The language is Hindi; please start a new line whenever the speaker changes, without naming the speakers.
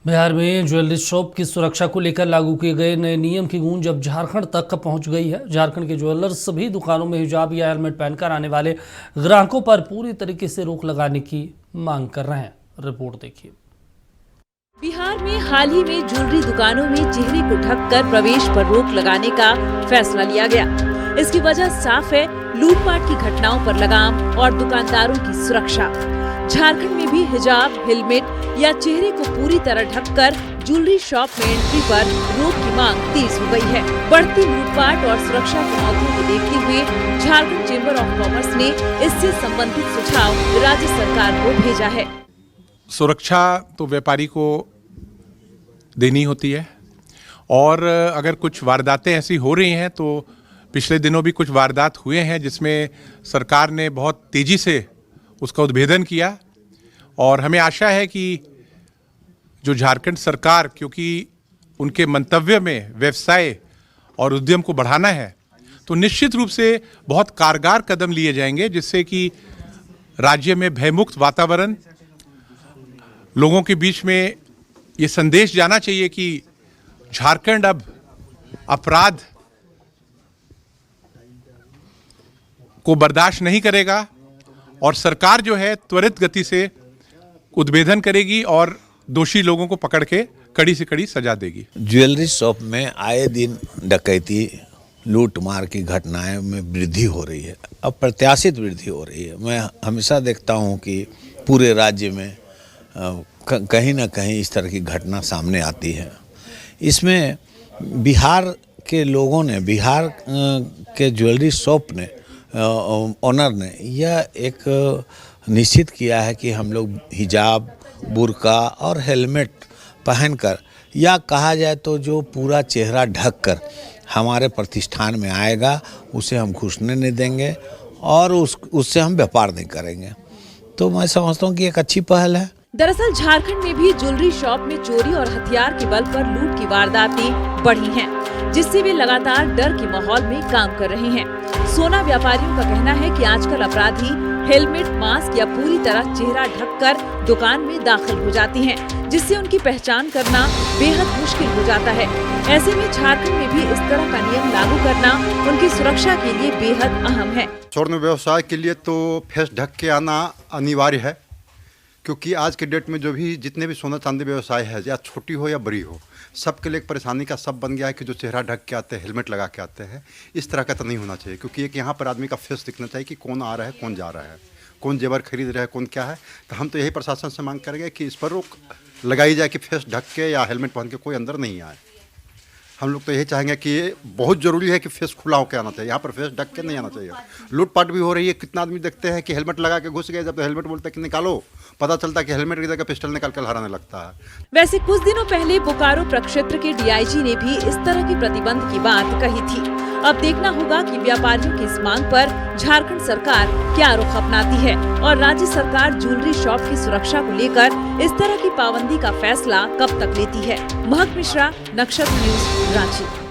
बिहार में ज्वेलरी शॉप की सुरक्षा को लेकर लागू किए गए नए नियम की गूंज अब झारखंड तक पहुंच गई है। झारखंड के ज्वेलर्स सभी दुकानों में हिजाब या हेलमेट पहनकर आने वाले ग्राहकों पर पूरी तरीके से रोक लगाने की मांग कर रहे हैं। रिपोर्ट देखिए।
बिहार में हाल ही में ज्वेलरी दुकानों में चेहरे को ढककर प्रवेश पर रोक लगाने का फैसला लिया गया। इसकी वजह साफ है, लूटपाट की घटनाओं पर लगाम और दुकानदारों की सुरक्षा। झारखंड में भी हिजाब, हेलमेट या चेहरे को पूरी तरह ढककर ज्वेलरी शॉप में एंट्री पर रोक की मांग तेज हो गई है। बढ़ती लूटपाट और सुरक्षा चुनौतियों को देखते हुए झारखंड चेंबर ऑफ कॉमर्स ने इससे संबंधित सुझाव राज्य सरकार को भेजा है।
सुरक्षा तो व्यापारी को देनी होती है और अगर कुछ वारदातें ऐसी हो रही हैं तो पिछले दिनों भी कुछ वारदात हुए हैं जिसमें सरकार ने बहुत तेज़ी से उसका उद्भेदन किया और हमें आशा है कि जो झारखंड सरकार, क्योंकि उनके मंतव्य में व्यवसाय और उद्यम को बढ़ाना है, तो निश्चित रूप से बहुत कारगर कदम लिए जाएंगे जिससे कि राज्य में भयमुक्त वातावरण, लोगों के बीच में ये संदेश जाना चाहिए कि झारखंड अब अपराध को बर्दाश्त नहीं करेगा और सरकार जो है त्वरित गति से उद्भेदन करेगी और दोषी लोगों को पकड़ के कड़ी से कड़ी सजा देगी।
ज्वेलरी शॉप में आए दिन डकैती, लूट मार की घटनाएं में वृद्धि हो रही है। अप्रत्याशित वृद्धि हो रही है। मैं हमेशा देखता हूं कि पूरे राज्य में कहीं ना कहीं इस तरह की घटना सामने आती है। इसमें बिहार के लोगों ने, बिहार के ज्वेलरी शॉप ने, ओनर ने यह एक निश्चित किया है कि हम लोग हिजाब, बुर्का और हेलमेट पहनकर, या कहा जाए तो जो पूरा चेहरा ढककर हमारे प्रतिष्ठान में आएगा उसे हम घुसने नहीं देंगे और उससे हम व्यापार नहीं करेंगे। तो मैं समझता हूँ कि एक अच्छी पहल है।
दरअसल झारखंड में भी ज्वेलरी शॉप में चोरी और हथियार के बल पर लूट की वारदातें बढ़ी हैं, जिससे वे लगातार डर के माहौल में काम कर रहे हैं। सोना व्यापारियों का कहना है कि आजकल अपराधी हेलमेट, मास्क या पूरी तरह चेहरा ढककर दुकान में दाखिल हो जाती हैं, जिससे उनकी पहचान करना बेहद मुश्किल हो जाता है। ऐसे में झारखंड में भी इस तरह का नियम लागू करना उनकी सुरक्षा के लिए बेहद अहम है।
स्वर्ण व्यवसाय के लिए तो फेस ढक के आना अनिवार्य है, क्योंकि आज के डेट में जो भी जितने भी सोना चांदी व्यवसाय है, या छोटी हो या बड़ी हो, सबके लिए एक परेशानी का सब बन गया है कि जो चेहरा ढक के आते हैं, हेलमेट लगा के आते हैं। इस तरह का तो नहीं होना चाहिए, क्योंकि एक यहाँ पर आदमी का फेस दिखना चाहिए कि कौन आ रहा है, कौन जा रहा है, कौन जेवर खरीद रहा है, कौन क्या है। तो हम तो यही प्रशासन से मांग करेंगे कि इस पर रोक लगाई जाए कि फेस ढक के या हेलमेट पहन के कोई अंदर नहीं आए। हम लोग तो यही चाहेंगे कि ये बहुत ज़रूरी है कि फेस खुला होकर आना चाहिए, यहाँ पर फेस ढक के नहीं आना चाहिए। लूटपाट भी हो रही है। कितना आदमी देखते हैं कि हेलमेट लगा के घुस गए, जब तो हेलमेट बोलते हैं कि निकालो, पता चलता है कि हेलमेट की जगह पिस्टल निकाल कर लहराने लगता है।
वैसे कुछ दिनों पहले बोकारो प्रक्षेत्र के डीआईजी ने भी इस तरह की प्रतिबंध की बात कही थी। अब देखना होगा कि व्यापारियों की इस मांग पर झारखंड सरकार क्या रुख अपनाती है और राज्य सरकार ज्वेलरी शॉप की सुरक्षा को लेकर इस तरह की पाबंदी का फैसला कब तक लेती है। महक मिश्रा, नक्षत्र न्यूज, रांची।